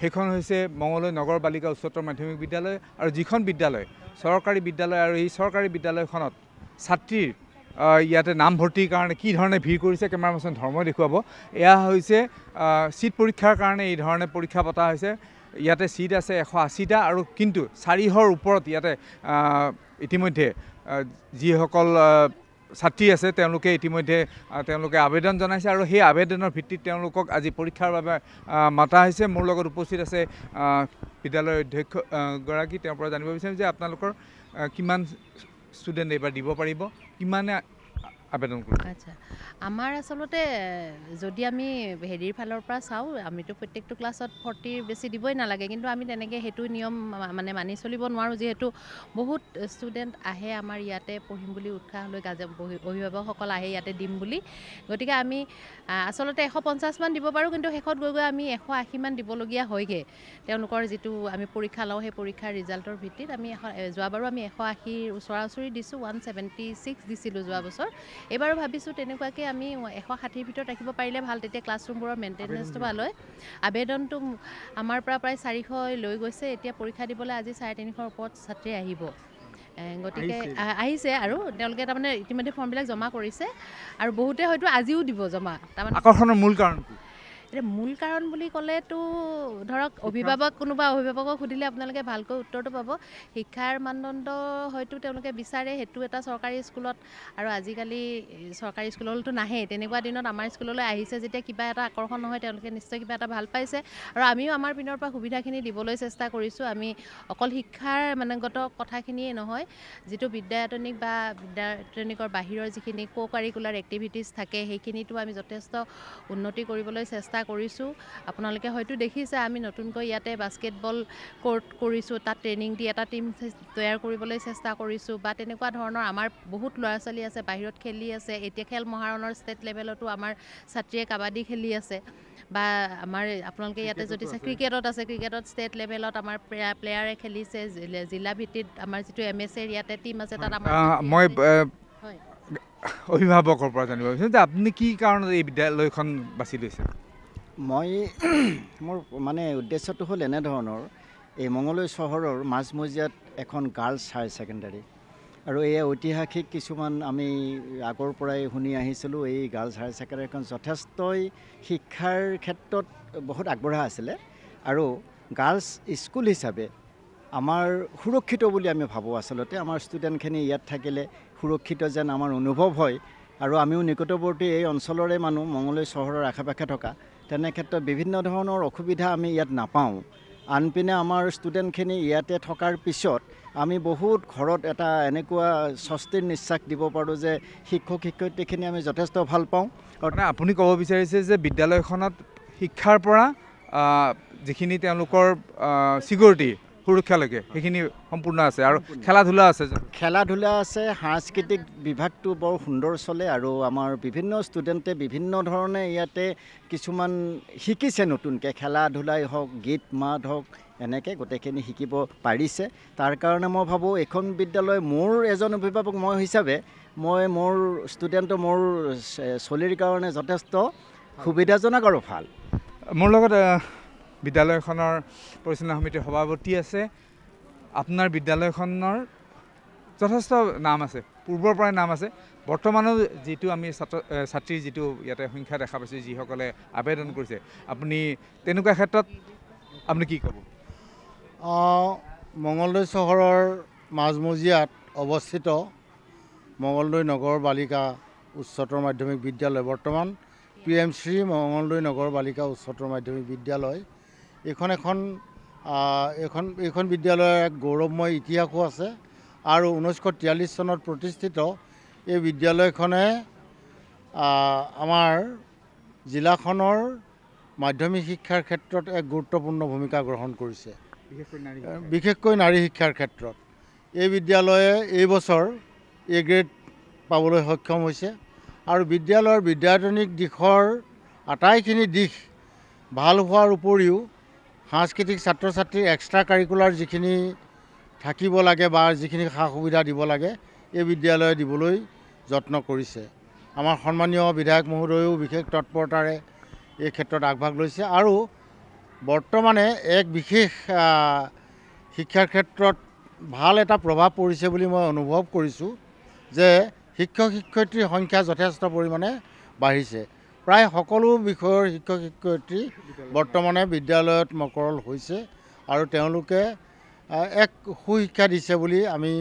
সেইখন হৈছে মঙলদৈ নগৰ বালিকা উচ্চতৰ মাধ্যমিক বিদ্যালয় আৰু যিখন বিদ্যালয় চৰকাৰী বিদ্যালয় আৰু এই চৰকাৰী বিদ্যালয়খনত ছাত্ৰীৰ ইয়াতে নামভৰ্তিৰ কাৰণে কি ধৰণে ভিৰ কৰিছে কেমেৰাপাৰ্চন ধৰ্মই দেখুৱাব। এয়া হৈছে চিট পৰীক্ষাৰ কাৰণে এই ধৰণে পৰীক্ষা পতা হৈছে। ইয়াতে চিট আছে 180টা আৰু কিন্তু 400ৰ ওপৰত ইয়াতে ইতিমধ্যে যিসকল ছাত্ৰী আছে তেওঁলোকে ইতিমধ্যে তেওঁলোকে আবেদন জনাইছে আৰু সেই আবেদনৰ ভিত্তিত তেওঁলোকক আজি পৰীক্ষাৰ বাবে মাতা হৈছে। মোৰ লগত উপস্থিত আছে বিদ্যালয়ৰ অধ্যক্ষ গৰাকী। তেওঁৰ পৰা জানিব বিচাৰিম যে আপোনালোকৰ কিমান ষ্টুডেণ্ট এইবাৰ দিব পাৰিব, কিমানে আবেদন কৰিব? আচ্ছা, আমাৰ আচলতে যদি আমি হেৰিৰ ফালৰ পৰা চাওঁ, আমিতো প্ৰত্যেকটো ক্লাছত 40ৰ বেছি দিবই নালাগে, কিন্তু আমি তেনেকৈ সেইটো নিয়ম মানে মানি চলিব নোৱাৰোঁ। যিহেতু বহুত ষ্টুডেণ্ট আহে আমাৰ ইয়াতে পঢ়িম বুলি উৎসাহ লৈ অভিভাৱকসকল আহে ইয়াতে দিম বুলি, গতিকে আমি আচলতে 150 মান দিব পাৰোঁ, কিন্তু শেষত গৈ গৈ আমি 180 মান দিবলগীয়া হয়গৈ। তেওঁলোকৰ যিটো আমি পৰীক্ষা লওঁ সেই পৰীক্ষাৰ ৰিজাল্টৰ ভিত্তিত আমি যোৱাবাৰো আমি 180ৰ ওচৰা ওচৰি দিছোঁ, 176 দিছিলোঁ যোৱা বছৰ। এইবাৰো ভাবিছোঁ তেনেকুৱাকৈ আমি 160ৰ ভিতৰত ৰাখিব পাৰিলে ভাল, তেতিয়া ক্লাছৰুমবোৰৰ মেইনটেনেঞ্চটো ভাল হয়। আবেদনটো আমাৰ পৰা প্ৰায় 400 লৈ গৈছে। এতিয়া পৰীক্ষা দিবলৈ আজি 350ৰ ওপৰত ছাত্ৰী আহিব, গতিকে আহিছে আৰু তেওঁলোকে তাৰমানে ইতিমধ্যে ফৰ্মবিলাক জমা কৰিছে আৰু বহুতে হয়তো আজিও দিব জমা। তাৰমানে আকৰ্ষণৰ মূল কাৰণ এতিয়া মূল কাৰণ বুলি ক'লেতো ধৰক কোনোবা অভিভাৱকক সুধিলে আপোনালোকে ভালকৈ উত্তৰটো পাব। শিক্ষাৰ মানদণ্ড হয়তো তেওঁলোকে বিচাৰে, সেইটো এটা চৰকাৰী স্কুলত, আৰু আজিকালি চৰকাৰী স্কুলতো নাহে। তেনেকুৱা দিনত আমাৰ স্কুললৈ আহিছে যেতিয়া কিবা এটা আকৰ্ষণ নহয়, তেওঁলোকে নিশ্চয় কিবা এটা ভাল পাইছে আৰু আমিও আমাৰ পিনৰ পৰা সুবিধাখিনি দিবলৈ চেষ্টা কৰিছোঁ। আমি অকল শিক্ষাৰ মানগত কথাখিনিয়ে নহয়, যিটো বিদ্যায়তনিক বা বিদ্যায়তনিকৰ বাহিৰৰ যিখিনি কাৰিকুলাৰ এক্টিভিটিছ থাকে সেইখিনিতো আমি যথেষ্ট উন্নতি কৰিবলৈ চেষ্টা কৰিছোঁ। আপোনালোকে হয়তো দেখিছে আমি নতুনকৈ ইয়াতে বাস্কেটবল কোৰ্ট কৰিছোঁ, তাত ট্ৰেইনিং দি এটা টিম তৈয়াৰ কৰিবলৈ চেষ্টা কৰিছোঁ, বা তেনেকুৱা ধৰণৰ আমাৰ বহুত ল'ৰা ছোৱালী আছে বাহিৰত খেলি আছে। এতিয়া খেল মহাৰণৰ ষ্টেট লেভেলতো আমাৰ ছাত্ৰীয়ে কাবাডী খেলি আছে, বা আমাৰ আপোনালোকে ইয়াতে যদি ক্ৰিকেটত আছে, ক্ৰিকেটত ষ্টেট লেভেলত আমাৰ প্লেয়াৰে খেলিছে। জিলা ভিত্তিত আমাৰ যিটো MSAৰ ইয়াতে টিম আছে, তাত আমাৰ মই অভিভাৱকৰ পৰা জানিব বিচাৰিছোঁ যে আপুনি কি কাৰণত এই বিদ্যালয়খন বাছি লৈছে? মোৰ মানে উদ্দেশ্যটো হ'ল এনেধৰণৰ, এই মঙলদৈ চহৰৰ মাজমজিয়াত এখন গাৰ্লছ হায়াৰ ছেকেণ্ডাৰী, আৰু এই ঐতিহাসিক কিছুমান আমি আগৰ পৰাই শুনি আহিছিলোঁ। এই গাৰ্লছ হায়াৰ ছেকেণ্ডাৰীখন যথেষ্টই শিক্ষাৰ ক্ষেত্ৰত বহুত আগবঢ়া আছিলে, আৰু গাৰ্লছ স্কুল হিচাপে আমাৰ সুৰক্ষিত বুলি আমি ভাবোঁ। আচলতে আমাৰ ষ্টুডেণ্টখিনি ইয়াত থাকিলে সুৰক্ষিত যেন আমাৰ অনুভৱ হয়, আৰু আমিও নিকটৱৰ্তী এই অঞ্চলৰে মানুহ, মঙলদৈ চহৰৰ আশে পাশে থকা, তেনে ক্ষেত্ৰত বিভিন্ন ধৰণৰ অসুবিধা আমি ইয়াত নাপাওঁ। আনপিনে আমাৰ ষ্টুডেণ্টখিনি ইয়াতে থকাৰ পিছত আমি বহুত ঘৰত এটা এনেকুৱা স্বস্তিৰ নিশ্বাস দিব পাৰোঁ যে শিক্ষক শিক্ষয়িত্ৰীখিনি আমি যথেষ্ট ভাল পাওঁ। মানে আপুনি ক'ব বিচাৰিছে যে বিদ্যালয়খনত শিক্ষাৰ পৰা যিখিনি তেওঁলোকৰ ছিকিউৰিটি সুৰক্ষালৈকে সেইখিনি সম্পূৰ্ণ আছে, আৰু খেলা ধূলা আছে। সাংস্কৃতিক বিভাগটো বৰ সুন্দৰ চলে, আৰু আমাৰ বিভিন্ন ষ্টুডেণ্টে বিভিন্ন ধৰণে ইয়াতে কিছুমান শিকিছে নতুনকৈ, খেলা ধূলাই হওক, গীত মাত হওক, এনেকৈ গোটেইখিনি শিকিব পাৰিছে। তাৰ কাৰণে মই ভাবোঁ এইখন বিদ্যালয়, মোৰ এজন অভিভাৱক মই হিচাপে, মই মোৰ ষ্টুডেণ্টৰ মোৰ চলিৰ কাৰণে যথেষ্ট সুবিধাজনক আৰু ভাল। মোৰ লগত বিদ্যালয়খনৰ পৰিচালনা সমিতিৰ সভাপতি আছে। আপোনাৰ বিদ্যালয়খনৰ যথেষ্ট নাম আছে, পূৰ্বৰ পৰাই নাম আছে। বৰ্তমানো যিটো আমি ছাত্ৰীৰ যিটো ইয়াতে সংখ্যা দেখা পাইছোঁ, যিসকলে আবেদন কৰিছে, আপুনি তেনেকুৱা ক্ষেত্ৰত আপুনি কি ক'ব? মঙলদৈ চহৰৰ মাজমজিয়াত অৱস্থিত মঙলদৈ নগৰ বালিকা উচ্চতৰ মাধ্যমিক বিদ্যালয়, বৰ্তমান PMC মঙলদৈ নগৰ বালিকা উচ্চতৰ মাধ্যমিক বিদ্যালয়, এইখন বিদ্যালয়ৰ এক গৌৰৱময় ইতিহাসো আছে, আৰু 1943 চনত প্ৰতিষ্ঠিত এই বিদ্যালয়খনে আমাৰ জিলাখনৰ মাধ্যমিক শিক্ষাৰ ক্ষেত্ৰত এক গুৰুত্বপূৰ্ণ ভূমিকা গ্ৰহণ কৰিছে, বিশেষকৈ নাৰী শিক্ষাৰ ক্ষেত্ৰত। এই বিদ্যালয়ে এই বছৰ A গ্ৰেড পাবলৈ সক্ষম হৈছে, আৰু বিদ্যালয়ৰ বিদ্যায়তনিক দিশৰ আটাইখিনি দিশ ভাল হোৱাৰ উপৰিও সাংস্কৃতিক ছাত্ৰ ছাত্ৰীৰ এক্সট্ৰা কাৰিকুলাৰ যিখিনি থাকিব লাগে বা যিখিনি সা সুবিধা দিব লাগে, এই বিদ্যালয়ে দিবলৈ যত্ন কৰিছে। আমাৰ সন্মানীয় বিধায়ক মহোদয়েও বিশেষ তৎপৰতাৰে এই ক্ষেত্ৰত আগভাগ লৈছে, আৰু বৰ্তমানে এক বিশেষ শিক্ষাৰ ক্ষেত্ৰত ভাল এটা প্ৰভাৱ পৰিছে বুলি মই অনুভৱ কৰিছোঁ যে শিক্ষক শিক্ষয়িত্ৰীৰ সংখ্যা যথেষ্ট পৰিমাণে বাঢ়িছে। প্ৰায় সকলো বিষয়ৰ শিক্ষক শিক্ষয়িত্ৰী বৰ্তমানে বিদ্যালয়ত মকৰল হৈছে আৰু তেওঁলোকে এক সুশিক্ষা দিছে বুলি আমি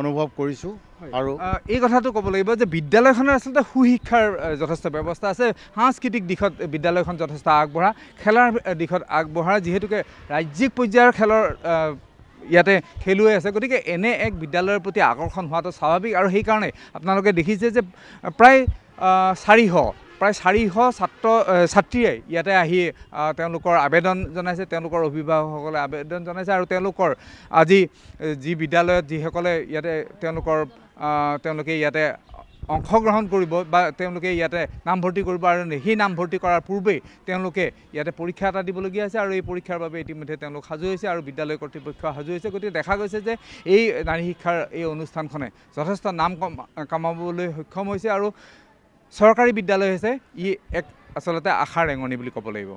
অনুভৱ কৰিছোঁ। আৰু এই কথাটো ক'ব লাগিব যে বিদ্যালয়খনৰ আচলতে সুশিক্ষাৰ যথেষ্ট ব্যৱস্থা আছে। সাংস্কৃতিক দিশত বিদ্যালয়খন যথেষ্ট আগবঢ়া, খেলাৰ দিশত আগবঢ়া, যিহেতুকে ৰাজ্যিক পৰ্যায়ৰ খেলৰ ইয়াতে খেলুৱৈ আছে। গতিকে এনে এক বিদ্যালয়ৰ প্ৰতি আকৰ্ষণ হোৱাটো স্বাভাৱিক আৰু সেইকাৰণে আপোনালোকে দেখিছে যে প্ৰায় 400 ছাত্ৰ ছাত্ৰীয়ে ইয়াতে আহি তেওঁলোকৰ আবেদন জনাইছে, তেওঁলোকৰ অভিভাৱকসকলে আবেদন জনাইছে আৰু তেওঁলোকৰ আজি যি বিদ্যালয়ত যিসকলে ইয়াতে তেওঁলোকে ইয়াতে অংশগ্ৰহণ কৰিব বা তেওঁলোকে ইয়াতে নামভৰ্তি কৰিব আৰু সেই নামভৰ্তি কৰাৰ পূৰ্বেই তেওঁলোকে ইয়াতে পৰীক্ষা এটা দিবলগীয়া আছে আৰু এই পৰীক্ষাৰ বাবে ইতিমধ্যে তেওঁলোক সাজু হৈছে আৰু বিদ্যালয় কৰ্তৃপক্ষ সাজু হৈছে। গতিকে দেখা গৈছে যে এই নাৰী শিক্ষাৰ এই অনুষ্ঠানখনে যথেষ্ট নাম কামাবলৈ সক্ষম হৈছে আৰু চৰকাৰী বিদ্যালয় হৈছে ই এক আচলতে আশাৰ ৰেঙনি বুলি ক'ব লাগিব।